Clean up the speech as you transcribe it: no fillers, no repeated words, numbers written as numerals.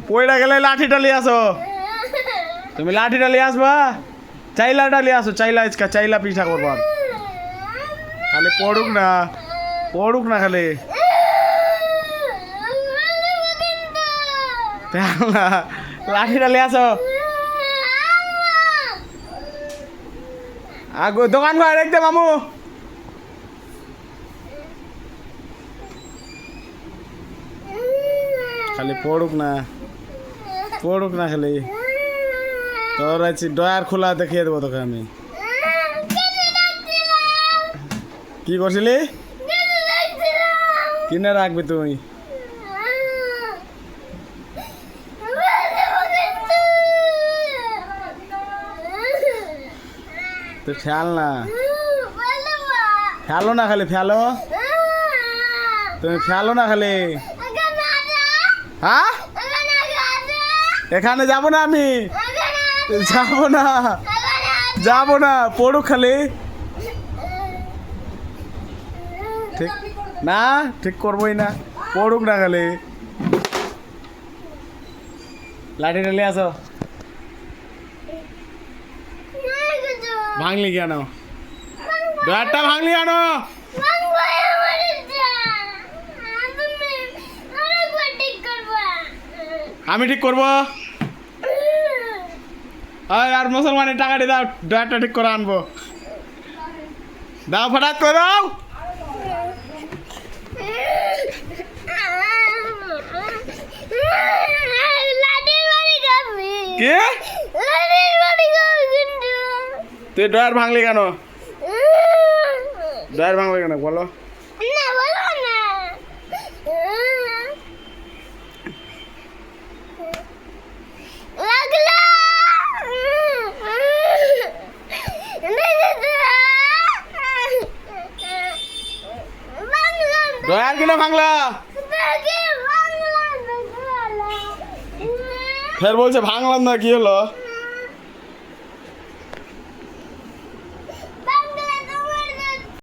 পয়ডা গেলে লাঠিটা নিয়ে আসো। তুমি লাঠিটা নিয়ে আসবা, চাইলাটা নিয়ে আসো। চাইলা আজকা চাইলা পিঠা করবা। খালি পড়ুক না খালি। লাঠিটা নিয়ে আসো। দোকান ঘর দেখতে মামু। খালি পড়ুক না খালি। তোর আছি ডয়ার খোলা দেখিয়ে দেবো তোকে আমি। কি করছিলি? কিনে রাখবি তুই? তো খেয়াল না, খেলো না খালি ফেলো। তুমি ফেলো না খালি। হ্যাঁ, এখানে যাবো না আমি, যাবো না পড়ুক খালি। ঠিক না, ঠিক করবোই না, পড়ুক না খালি। লাঠিটা নিয়ে আসো। ভাঙলি কেন? ডয়ারটা ভাঙলি কেন? আমি ঠিক করবো। আর মুসলমানের টাকা দিয়ে দাও, ডয়ারটা ঠিক করে আনবো। দাও, ফটাক করে দাও। কি তুই ডয়ার ভাঙলি কেন? ডয়ার ভাঙলি কেন বলো? ডয়ার কিনে ভাঙলা? ফের বলছে ভাঙলাম না, কি হলো?